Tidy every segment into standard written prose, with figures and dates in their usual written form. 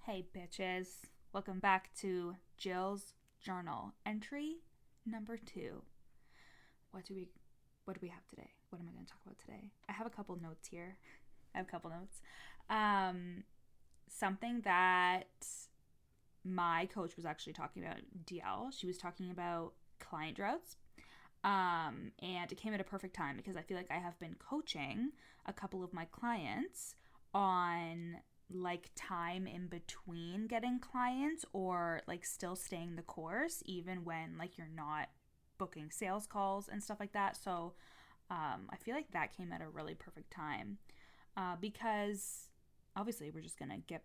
Hey bitches, welcome back to Jill's journal entry number 2. What do we have today? What am I going to talk about today? I have a couple notes here. Something that my coach was actually talking about, DL. She was talking about client droughts. And it came at a perfect time because I feel like I have been coaching a couple of my clients on like time in between getting clients or like still staying the course even when like you're not booking sales calls and stuff like that. So I feel like that came at a really perfect time because obviously we're just gonna get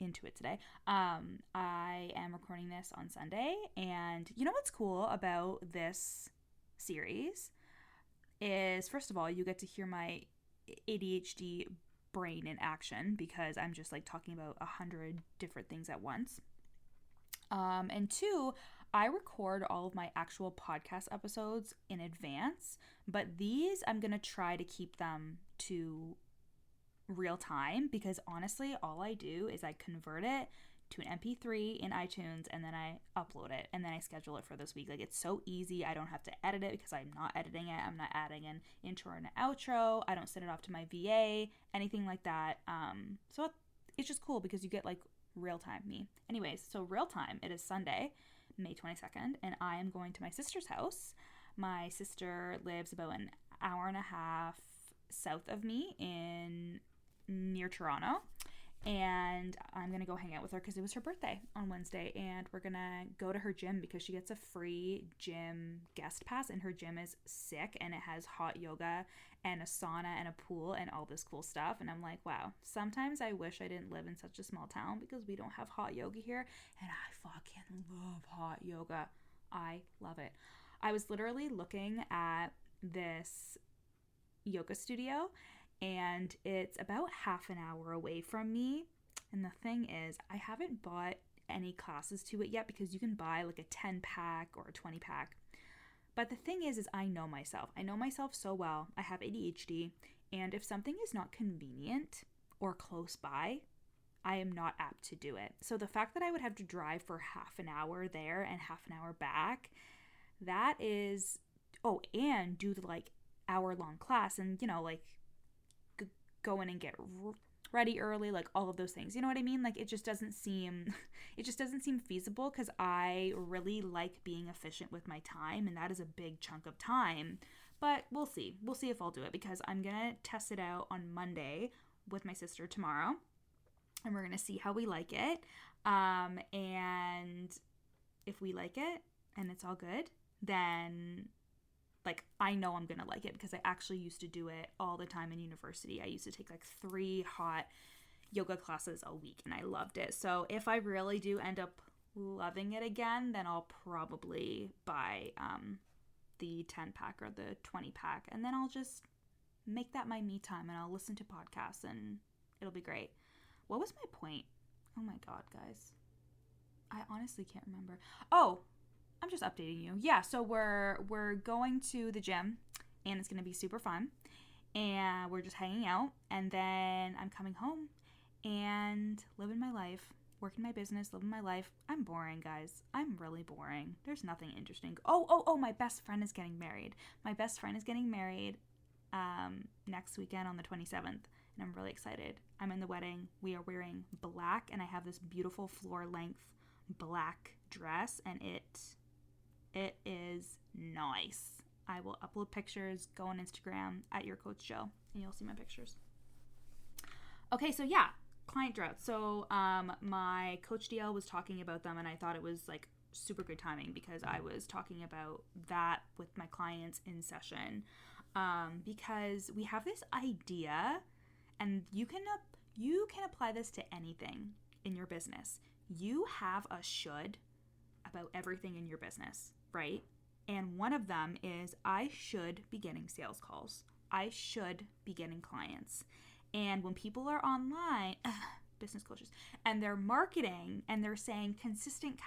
into it today. I am recording this on Sunday, and you know what's cool about this series is, first of all, you get to hear my ADHD brain in action because I'm just like talking about 100 different things at once. And two, I record all of my actual podcast episodes in advance, but these I'm going to try to keep them to real time because honestly, all I do is I convert it to an MP3 in iTunes and then I upload it and then I schedule it for this week. Like, it's so easy. I don't have to edit it because I'm not editing it. I'm not adding an intro and an outro. I don't send it off to my VA, anything like that. So it's just cool because you get like real time me. Anyways, so real time, it is Sunday, May 22nd, and I am going to my sister's house. My sister lives about an hour and a half south of me in near Toronto, and I'm gonna go hang out with her because it was her birthday on Wednesday, and we're gonna go to her gym because she gets a free gym guest pass, and her gym is sick and it has hot yoga and a sauna and a pool and all this cool stuff. And I'm like, wow, sometimes I wish I didn't live in such a small town because we don't have hot yoga here, and I fucking love hot yoga. I love it. I was literally looking at this yoga studio, and it's about half an hour away from me. And the thing is, I haven't bought any classes to it yet because you can buy like a 10 pack or a 20 pack. But the thing is I know myself. I know myself so well. I have ADHD, and if something is not convenient or close by, I am not apt to do it. So the fact that I would have to drive for half an hour there and half an hour back, that is, oh, and do the like hour-long class and, you know, like go in and get ready early, like all of those things. You know what I mean? Like it just doesn't seem feasible because I really like being efficient with my time, and that is a big chunk of time. But we'll see. We'll see if I'll do it because I'm going to test it out on Monday with my sister tomorrow, and we're going to see how we like it. And if we like it and it's all good, then like I know I'm gonna like it because I actually used to do it all the time in university. I used to take like 3 hot yoga classes a week and I loved it. So if I really do end up loving it again, then I'll probably buy the 10 pack or the 20 pack, and then I'll just make that my me time and I'll listen to podcasts and it'll be great. What was my point? Oh my god, guys, I honestly can't remember. Oh, I'm just updating you. Yeah, so we're going to the gym and it's going to be super fun. And we're just hanging out, and then I'm coming home and living my life, working my business, living my life. I'm boring, guys. I'm really boring. There's nothing interesting. Oh, my best friend is getting married. My best friend is getting married next weekend on the 27th, and I'm really excited. I'm in the wedding. We are wearing black, and I have this beautiful floor-length black dress, and it is nice. I will upload pictures, go on Instagram at your Coach Jill, and you'll see my pictures. Okay, so yeah, client drought. So my Coach DL was talking about them, and I thought it was like super good timing because I was talking about that with my clients in session, because we have this idea, and you can apply this to anything in your business. You have a should about everything in your business, right? And one of them is I should be getting sales calls. I should be getting clients. And when people are online, business coaches, and they're marketing and they're saying consistent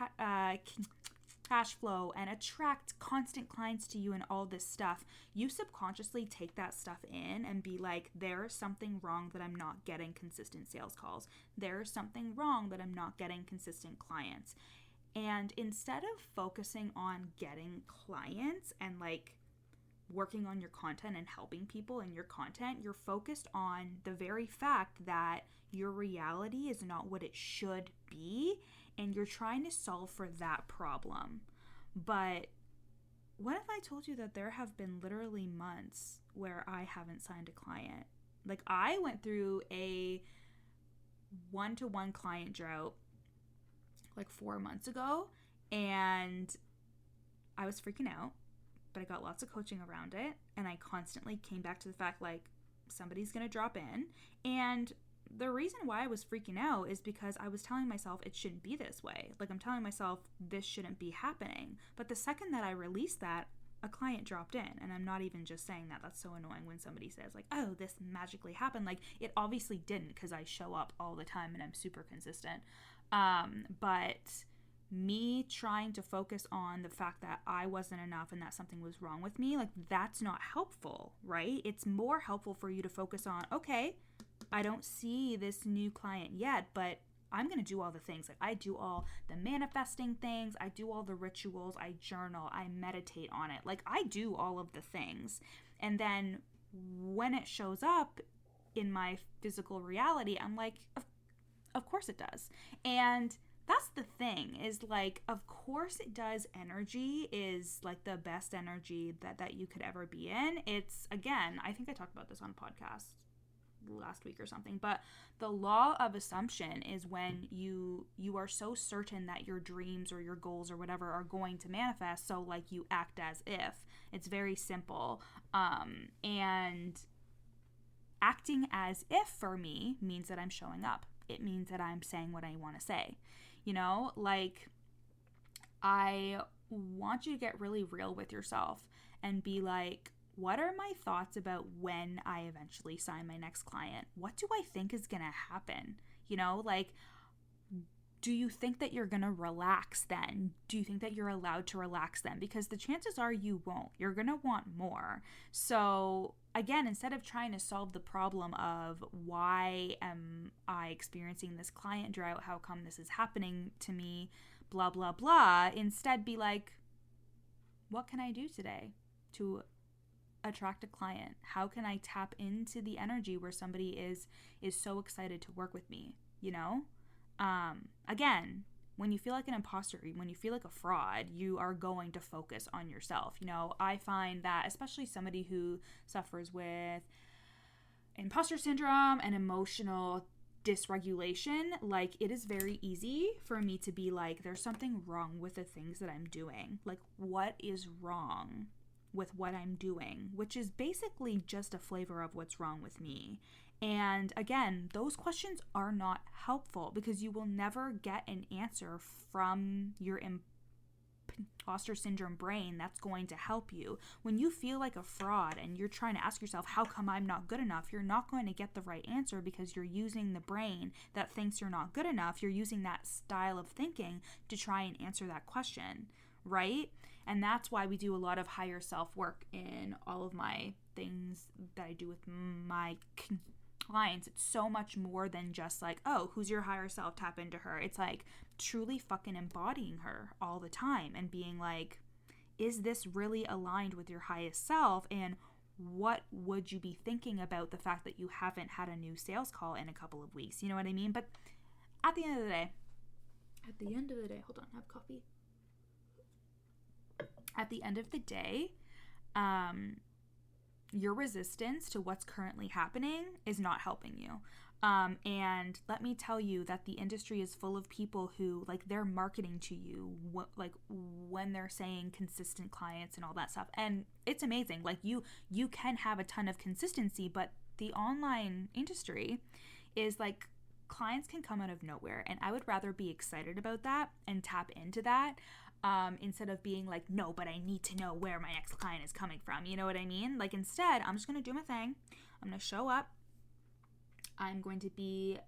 cash flow and attract constant clients to you and all this stuff, you subconsciously take that stuff in and be like, there's something wrong that I'm not getting consistent sales calls. There's something wrong that I'm not getting consistent clients. And instead of focusing on getting clients and like working on your content and helping people in your content, you're focused on the very fact that your reality is not what it should be, and you're trying to solve for that problem. But what if I told you that there have been literally months where I haven't signed a client? Like, I went through a one-to-one client drought like 4 months ago, and I was freaking out, but I got lots of coaching around it, and I constantly came back to the fact like somebody's gonna drop in. And the reason why I was freaking out is because I was telling myself it shouldn't be this way. Like, I'm telling myself this shouldn't be happening. But the second that I released that, a client dropped in. And I'm not even just saying that. That's so annoying when somebody says like, oh, this magically happened. Like, it obviously didn't, because I show up all the time and I'm super consistent. But me trying to focus on the fact that I wasn't enough and that something was wrong with me, like, that's not helpful, right? It's more helpful for you to focus on, okay, I don't see this new client yet, but I'm going to do all the things. Like, I do all the manifesting things. I do all the rituals. I journal. I meditate on it. Like, I do all of the things. And then when it shows up in my physical reality, I'm like, of course it does. And that's the thing, is like, of course it does. Energy is like the best energy that you could ever be in. It's, again, I think I talked about this on a podcast last week or something, but the law of assumption is when you are so certain that your dreams or your goals or whatever are going to manifest, so like you act as if. It's very simple. And acting as if for me means that I'm showing up. It means that I'm saying what I want to say. You know, like, I want you to get really real with yourself and be like, what are my thoughts about when I eventually sign my next client? What do I think is going to happen? You know, like, do you think that you're going to relax then? Do you think that you're allowed to relax then? Because the chances are you won't. You're going to want more. So again, instead of trying to solve the problem of why am I experiencing this client drought, how come this is happening to me, blah, blah, blah, instead be like, what can I do today to attract a client? How can I tap into the energy where somebody is so excited to work with me, you know? Again, when you feel like an imposter, when you feel like a fraud, you are going to focus on yourself. You know, I find that especially somebody who suffers with imposter syndrome and emotional dysregulation, like, it is very easy for me to be like, there's something wrong with the things that I'm doing. Like, what is wrong with what I'm doing? Which is basically just a flavor of what's wrong with me. And again, those questions are not helpful, because you will never get an answer from your imposter syndrome brain that's going to help you. When you feel like a fraud and you're trying to ask yourself, how come I'm not good enough? You're not going to get the right answer, because you're using the brain that thinks you're not good enough. You're using that style of thinking to try and answer that question, right? And that's why we do a lot of higher self work in all of my things that I do with my clients. It's so much more than just like, oh, who's your higher self? Tap into her. It's like truly fucking embodying her all the time and being like, is this really aligned with your highest self? And what would you be thinking about the fact that you haven't had a new sales call in a couple of weeks? You know what I mean? But at the end of the day, hold on, I have coffee. At the end of the day, your resistance to what's currently happening is not helping you. And let me tell you that the industry is full of people who, like, they're marketing to you, like, when they're saying consistent clients and all that stuff. And it's amazing. Like, you can have a ton of consistency, but the online industry is like, clients can come out of nowhere. And I would rather be excited about that and tap into that, instead of being like, no, but I need to know where my next client is coming from. You know what I mean? Like, instead, I'm just going to do my thing. I'm going to show up. I'm going to be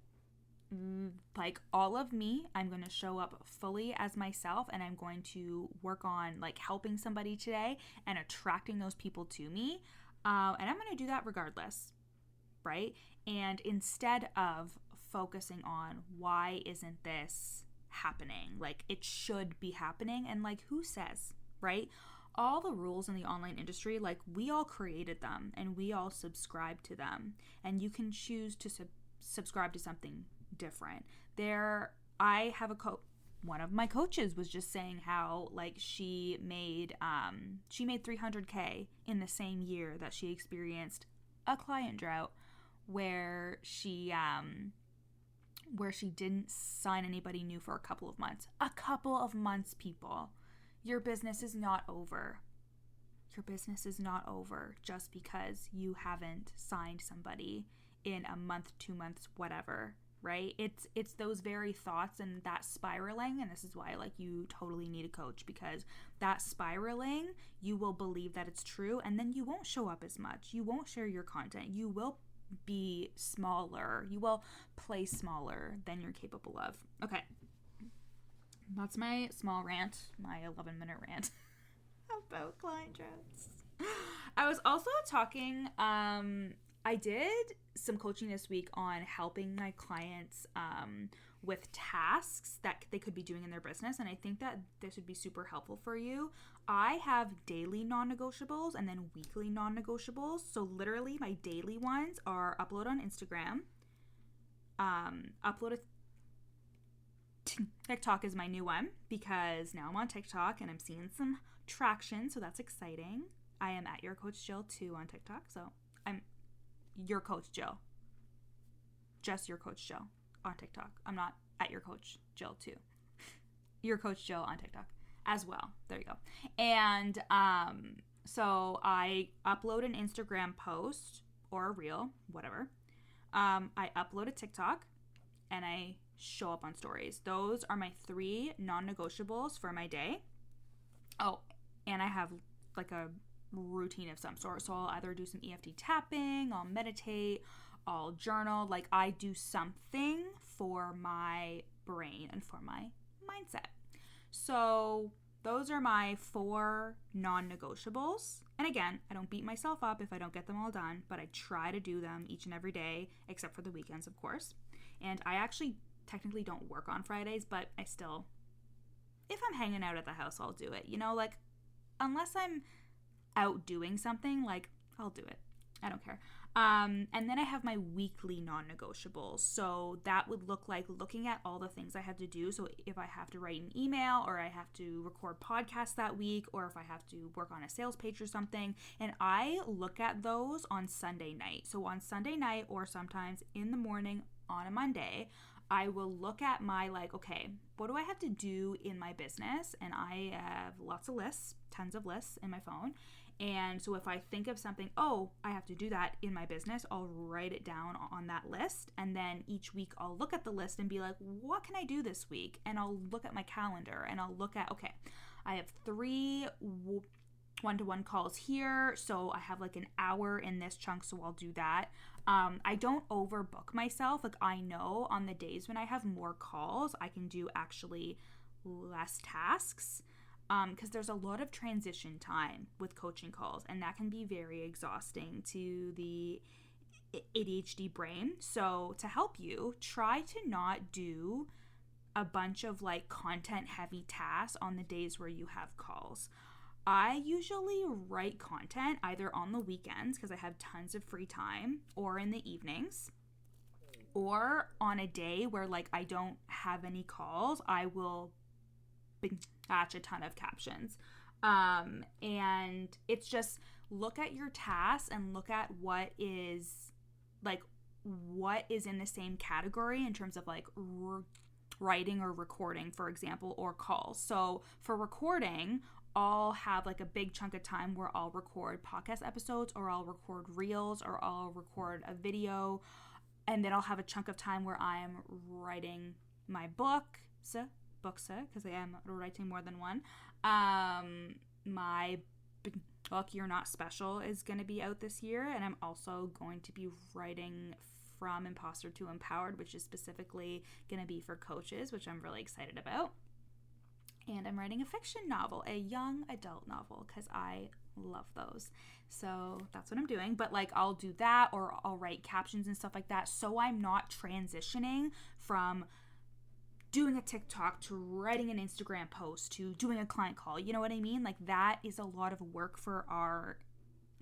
like all of me. I'm going to show up fully as myself, and I'm going to work on like helping somebody today and attracting those people to me. And I'm going to do that regardless, right? And instead of focusing on why isn't this happening, like it should be happening, and like who says, right? All the rules in the online industry, like we all created them and we all subscribe to them, and you can choose to subscribe to something different. I have one of my coaches was just saying how like she made 300K in the same year that she experienced a client drought where she didn't sign anybody new for a couple of months. A couple of months, people. Your business is not over. Your business is not over just because you haven't signed somebody in a month, 2 months, whatever, right? It's those very thoughts and that spiraling, and this is why like you totally need a coach, because that spiraling, you will believe that it's true, and then you won't show up as much. You won't share your content. You will be smaller. You will play smaller than you're capable of. Okay. That's my small rant, my 11-minute rant about client droughts. I was also talking, I did some coaching this week on helping my clients with tasks that they could be doing in their business, and I think that this would be super helpful for you. I have daily non-negotiables and then weekly non-negotiables. So literally my daily ones are upload on Instagram, upload a TikTok is my new one because now I'm on TikTok and I'm seeing some traction, so that's exciting. I am at Your Coach Jill too on TikTok, so I'm Your Coach Jill. Just Your Coach Jill on TikTok. I'm not at Your Coach Jill too. Your Coach Jill on TikTok as well. There you go. And so I upload an Instagram post or a reel, whatever. I upload a TikTok and I show up on stories. Those are my 3 non-negotiables for my day. Oh, and I have like a routine of some sort. So I'll either do some EFT tapping, I'll meditate, I'll journal. Like I do something for my brain and for my mindset. So those are my 4 non-negotiables. And again, I don't beat myself up if I don't get them all done, but I try to do them each and every day, except for the weekends, of course. And I actually technically don't work on Fridays, but I still, if I'm hanging out at the house, I'll do it. You know, like, unless I'm out doing something, like, I'll do it. I don't care. And then I have my weekly non-negotiables. So that would look like looking at all the things I have to do. So if I have to write an email, or I have to record podcasts that week, or if I have to work on a sales page or something, and I look at those on Sunday night. So on Sunday night, or sometimes in the morning on a Monday, I will look at my okay, what do I have to do in my business? And I have lots of lists, tons of lists in my phone. And so if I think of something, oh, I have to do that in my business, I'll write it down on that list. And then each week I'll look at the list and be like, what can I do this week? And I'll look at my calendar and I'll look at, okay, I have 3 one-to-one calls here. So I have an hour in this chunk. So I'll do that. I don't overbook myself. I know on the days when I have more calls, I can do actually less tasks. Because there's a lot of transition time with coaching calls, and that can be very exhausting to the ADHD brain. So to help you, try to not do a bunch of content heavy tasks on the days where you have calls. I usually write content either on the weekends because I have tons of free time, or in the evenings, or on a day where I don't have any calls, I will batch a ton of captions. And it's just look at your tasks and look at what is in the same category in terms of writing or recording, for example, or calls. So for recording, I'll have a big chunk of time where I'll record podcast episodes, or I'll record reels, or I'll record a video, and then I'll have a chunk of time where I'm writing my books, because I am writing more than one. My book, You're Not Special, is going to be out this year, and I'm also going to be writing From Imposter to Empowered, which is specifically going to be for coaches, which I'm really excited about. And I'm writing a fiction novel, a young adult novel, because I love those. So that's what I'm doing. But like, I'll do that, or I'll write captions and stuff like that, so I'm not transitioning from doing a TikTok to writing an Instagram post to doing a client call. You know what I mean? Like, that is a lot of work for our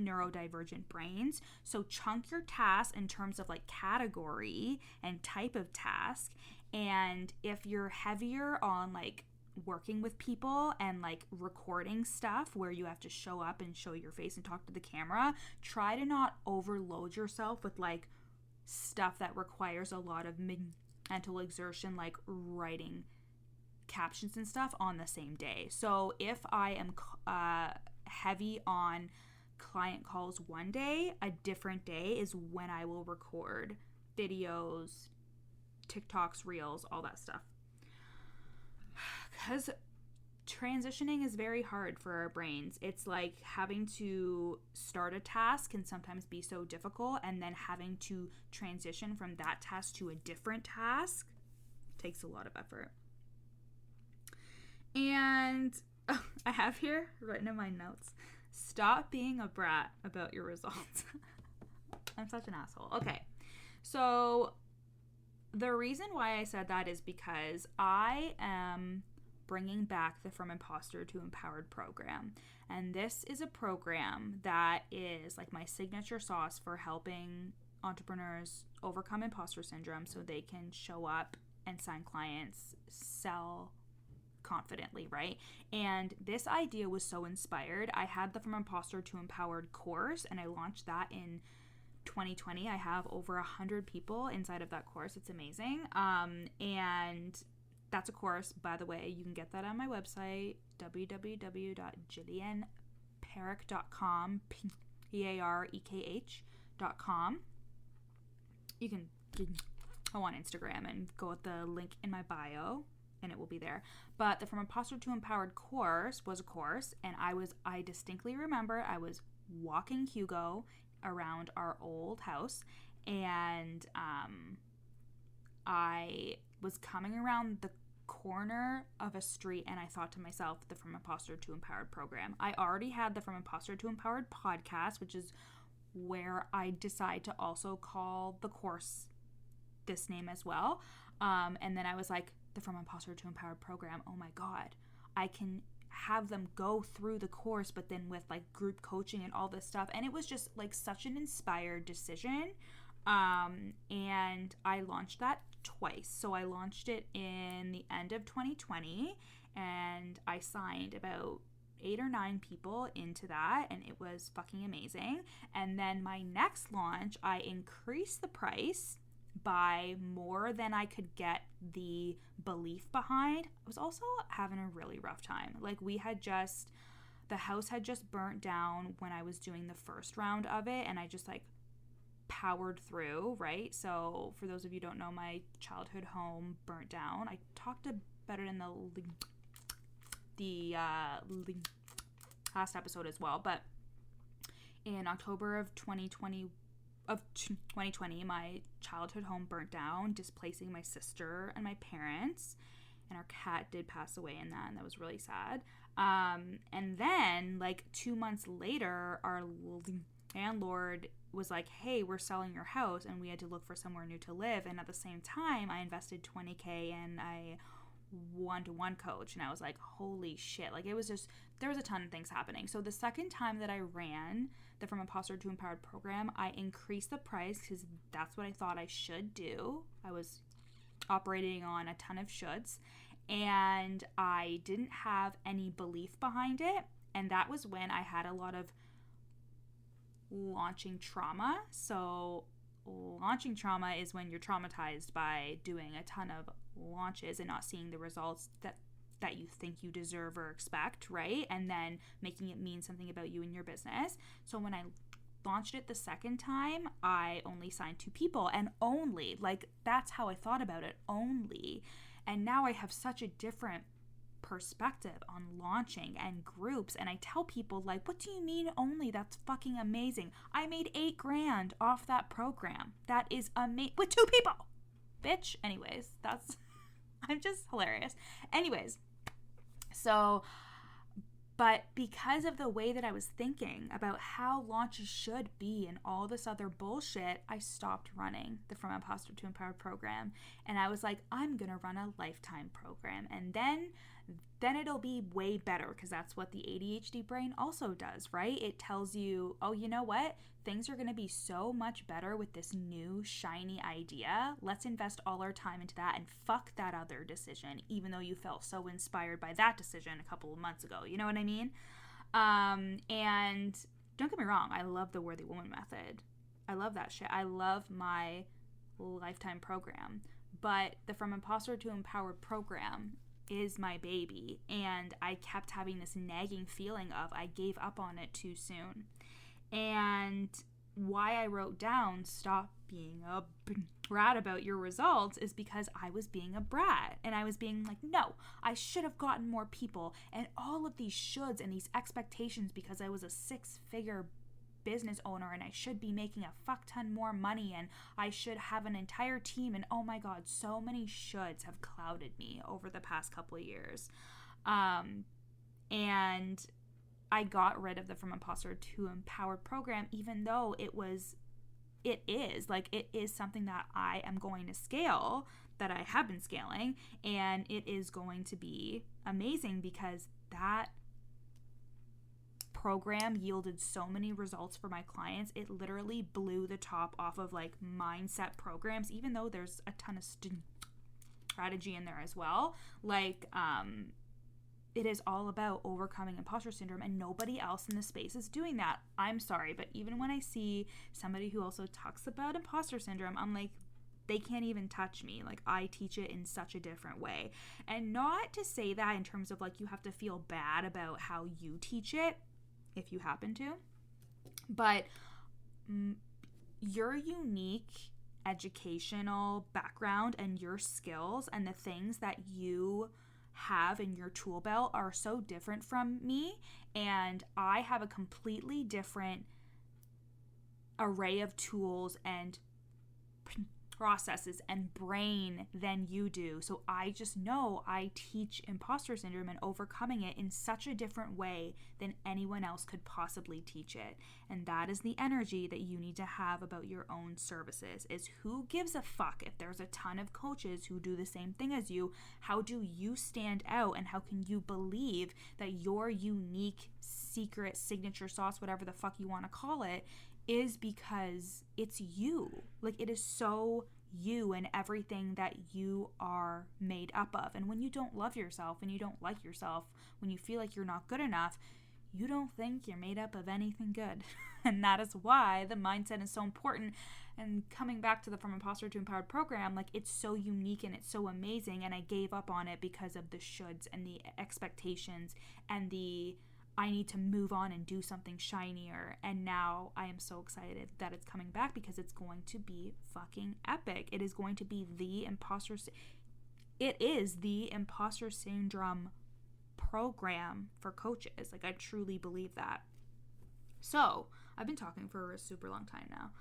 neurodivergent brains. So chunk your tasks in terms of like category and type of task. And if you're heavier on like working with people and like recording stuff where you have to show up and show your face and talk to the camera, try to not overload yourself with like stuff that requires a lot of mental exertion, like writing captions and stuff on the same day. So if I am heavy on client calls one day, a different day is when I will record videos, TikToks, Reels, all that stuff. Because transitioning is very hard for our brains. It's like having to start a task can sometimes be so difficult, and then having to transition from that task to a different task takes a lot of effort. And I have here written in my notes, stop being a brat about your results. I'm such an asshole. Okay, so the reason why I said that is because I am bringing back the From Imposter to Empowered program. And this is a program that is like my signature sauce for helping entrepreneurs overcome imposter syndrome so they can show up and sign clients, sell confidently, right? And this idea was so inspired. I had the From Imposter to Empowered course, and I launched that in 2020. I have over 100 people inside of that course. It's amazing. And that's a course, by the way. You can get that on my website, www.jillianparekh.com, parekh.com. You can go on Instagram and go with the link in my bio, and it will be there. But the From Imposter to Empowered course was a course, and I distinctly remember I was walking Hugo around our old house, and I was coming around the corner of a street, and I thought to myself, the From Imposter to Empowered program. I already had the From Imposter to Empowered podcast, which is where I decide to also call the course this name as well. And then I was like, the From Imposter to Empowered program, oh my God, I can have them go through the course, but then with like group coaching and all this stuff. And it was just like such an inspired decision. And I launched that twice. So I launched it in the end of 2020, and I signed about 8 or 9 people into that, and it was fucking amazing. And then my next launch, I increased the price by more than I could get the belief behind. I was also having a really rough time. Like, the house had just burnt down when I was doing the first round of it, and I just like powered through, right? So for those of you who don't know, my childhood home burnt down. I talked about it in the last episode as well, but in October of 2020, my childhood home burnt down, displacing my sister and my parents, and our cat did pass away in that, and that was really sad. And then like 2 months later, our landlord was like, hey, we're selling your house, and we had to look for somewhere new to live. And at the same time, I invested $20,000 in a one-to-one coach, and I was like, holy shit. Like, it was just, there was a ton of things happening. So the second time that I ran the From Imposter to Empowered program, I increased the price because that's what I thought I should do. I was operating on a ton of shoulds, and I didn't have any belief behind it. And that was when I had a lot of launching trauma. So launching trauma is when you're traumatized by doing a ton of launches and not seeing the results that you think you deserve or expect, right? And then making it mean something about you and your business. So when I launched it the second time, I only signed 2 people, and only, like, that's how I thought about it, only. And now I have such a different perspective on launching and groups, and I tell people, like, what do you mean only? That's fucking amazing. I made $8,000 off that program. That is amazing. With 2 people, bitch. Anyways, that's I'm just hilarious. Anyways, so, but because of the way that I was thinking about how launches should be and all this other bullshit, I stopped running the From Imposter to Empowered program. And I was like, I'm going to run a lifetime program. And then it'll be way better, because that's what the ADHD brain also does, right? It tells you, oh, you know what? Things are going to be so much better with this new shiny idea. Let's invest all our time into that and fuck that other decision, even though you felt so inspired by that decision a couple of months ago. You know what I mean? And don't get me wrong, I love the Worthy Woman method. I love that shit. I love my lifetime program. But the From Imposter to Empowered program is my baby, and I kept having this nagging feeling of I gave up on it too soon. And why I wrote down stop being a brat about your results is because I was being a brat, and I was being like, no, I should have gotten more people, and all of these shoulds and these expectations because I was a 6-figure business owner and I should be making a fuck ton more money and I should have an entire team, and oh my god, so many shoulds have clouded me over the past couple of years. And I got rid of the From Imposter to Empowered program, even though it is something that I am going to scale, that I have been scaling, and it is going to be amazing because that program yielded so many results for my clients. It literally blew the top off of like mindset programs, even though there's a ton of strategy in there as well. Like, it is all about overcoming imposter syndrome, and nobody else in the space is doing that. I'm sorry, but even when I see somebody who also talks about imposter syndrome, I'm like, they can't even touch me. Like, I teach it in such a different way. And not to say that in terms of like you have to feel bad about how you teach it, if you happen to, but your unique educational background and your skills and the things that you have in your tool belt are so different from me, and I have a completely different array of tools and processes and brain than you do. So I just know I teach imposter syndrome and overcoming it in such a different way than anyone else could possibly teach it. And that is the energy that you need to have about your own services, is who gives a fuck if there's a ton of coaches who do the same thing as you? How do you stand out, and how can you believe that your unique secret signature sauce, whatever the fuck you want to call it, is because it's you. Like, it is so you and everything that you are made up of. And when you don't love yourself, when you don't like yourself, when you feel like you're not good enough, you don't think you're made up of anything good. And that is why the mindset is so important. And coming back to the From Imposter to Empowered program, like, it's so unique and it's so amazing, and I gave up on it because of the shoulds and the expectations and the I need to move on and do something shinier. And now I am so excited that it's coming back because it's going to be fucking epic. It is going to be it is the imposter syndrome program for coaches. Like, I truly believe that. So I've been talking for a super long time now,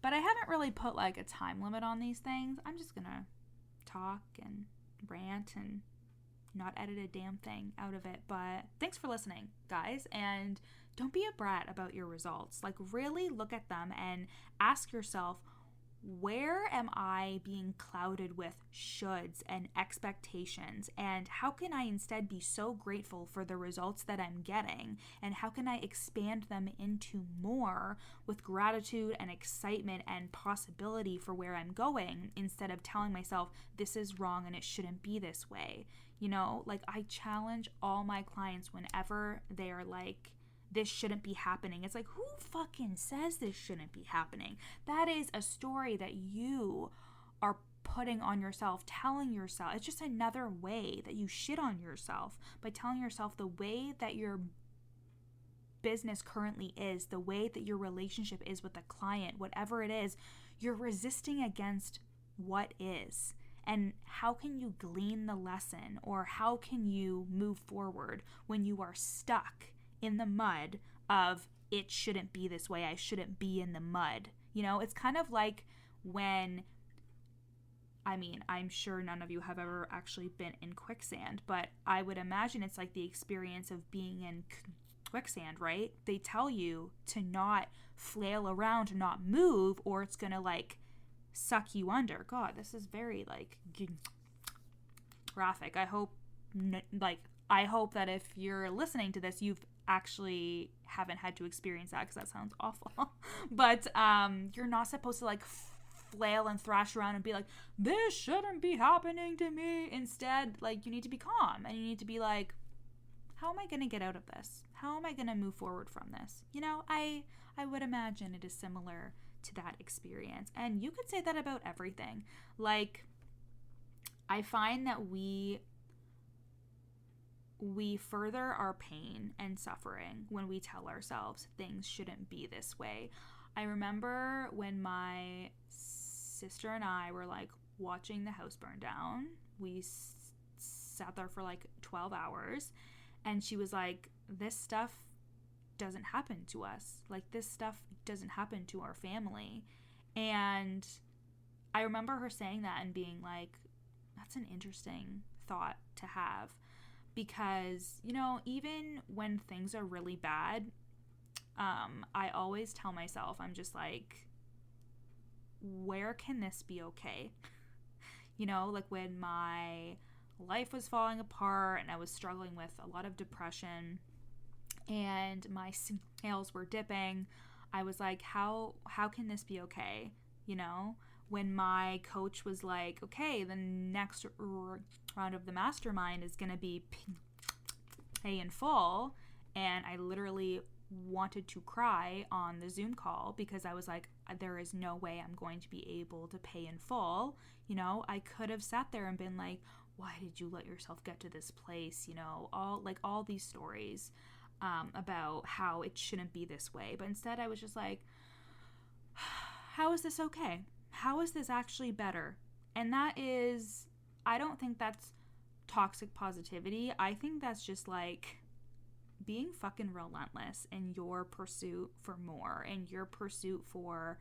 but I haven't really put like a time limit on these things. I'm just gonna talk and rant and not edit a damn thing out of it. But thanks for listening, guys, and don't be a brat about your results. Like, really look at them and ask yourself, where am I being clouded with shoulds and expectations, and how can I instead be so grateful for the results that I'm getting, and how can I expand them into more with gratitude and excitement and possibility for where I'm going, instead of telling myself this is wrong and it shouldn't be this way. You know, like, I challenge all my clients whenever they're like, this shouldn't be happening. It's like, who fucking says this shouldn't be happening? That is a story that you are putting on yourself, telling yourself. It's just another way that you shit on yourself, by telling yourself the way that your business currently is, the way that your relationship is with a client, whatever it is, you're resisting against what is. And how can you glean the lesson, or how can you move forward when you are stuck in the mud of it shouldn't be this way, I shouldn't be in the mud? You know, it's kind of like when, I mean, I'm sure none of you have ever actually been in quicksand, but I would imagine it's like the experience of being in quicksand, right? They tell you to not flail around, to not move, or it's gonna like suck you under. God, this is very like graphic. I hope that if you're listening to this, you've actually haven't had to experience that, because that sounds awful. But you're not supposed to like flail and thrash around and be like, this shouldn't be happening to me. Instead, like, you need to be calm, and you need to be like, how am I going to get out of this? How am I going to move forward from this? You know, I would imagine it is similar to that experience. And you could say that about everything. Like, I find that we further our pain and suffering when we tell ourselves things shouldn't be this way. I remember when my sister and I were like watching the house burn down. We sat there for like 12 hours, and she was like, this stuff doesn't happen to us. Like, this stuff doesn't happen to our family. And I remember her saying that and being like, that's an interesting thought to have. Because, you know, even when things are really bad, I always tell myself, I'm just like, where can this be okay? You know, like when my life was falling apart and I was struggling with a lot of depression and my sales were dipping, I was like, how can this be okay? You know, when my coach was like, okay, the next round of the mastermind is going to be pay in full, and I literally wanted to cry on the Zoom call because I was like, there is no way I'm going to be able to pay in full. You know, I could have sat there and been like, why did you let yourself get to this place? You know, all these stories about how it shouldn't be this way. But instead I was just like, how is this okay? How is this actually better? And that is, I don't think that's toxic positivity. I think that's just like being fucking relentless in your pursuit for more, and your pursuit for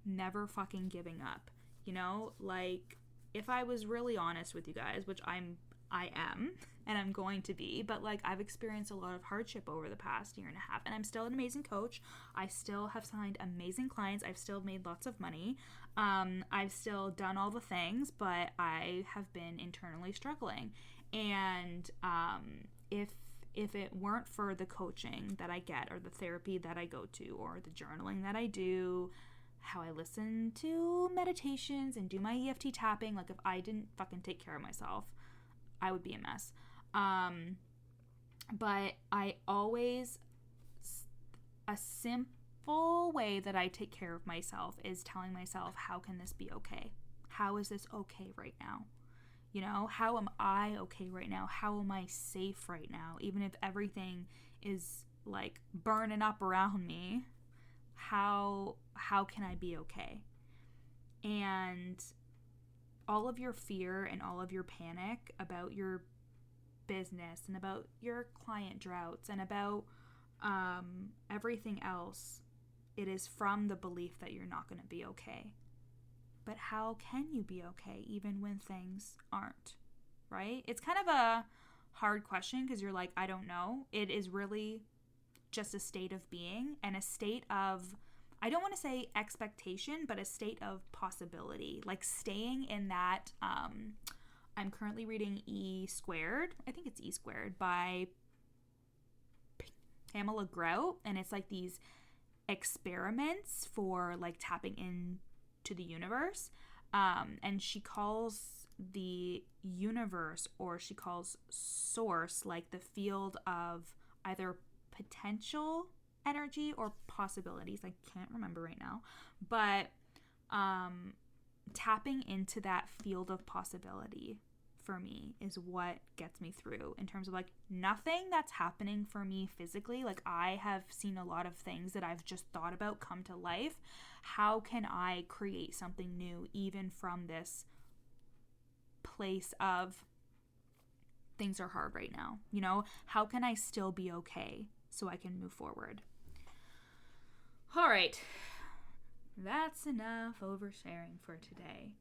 never fucking giving up. You know, like, if I was really honest with you guys, which I am, and I'm going to be, but like, I've experienced a lot of hardship over the past year and a half, and I'm still an amazing coach. I still have signed amazing clients. I've still made lots of money. I've still done all the things, but I have been internally struggling. And if it weren't for the coaching that I get, or the therapy that I go to, or the journaling that I do, how I listen to meditations and do my EFT tapping, like, if I didn't fucking take care of myself, I would be a mess. But I always, a simple way that I take care of myself is telling myself, how can this be okay? How is this okay right now? You know, how am I okay right now? How am I safe right now? Even if everything is like burning up around me, how can I be okay? And all of your fear and all of your panic about your business and about your client droughts and about everything else, it is from the belief that you're not going to be okay. But how can you be okay even when things aren't, right? It's kind of a hard question because you're like, I don't know. It is really just a state of being and a state of, I don't want to say expectation, but a state of possibility. Like staying in that, I'm currently reading E Squared. I think it's E Squared by Pamela Grout. And it's like these experiments for like tapping into the universe. And she calls the universe, or she calls source, like the field of either potential energy or possibilities. I can't remember right now, but tapping into that field of possibility for me is what gets me through, in terms of like nothing that's happening for me physically. Like, I have seen a lot of things that I've just thought about come to life. How can I create something new even from this place of things are hard right now. You know, how can I still be okay so I can move forward? All right. That's enough oversharing for today.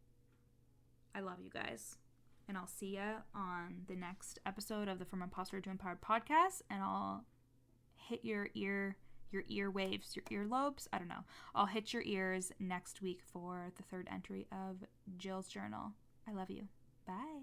I love you guys. And I'll see ya on the next episode of the From Imposter to Empowered podcast. And I'll hit your earwaves, your earlobes. I don't know. I'll hit your ears next week for the third entry of Jill's journal. I love you. Bye.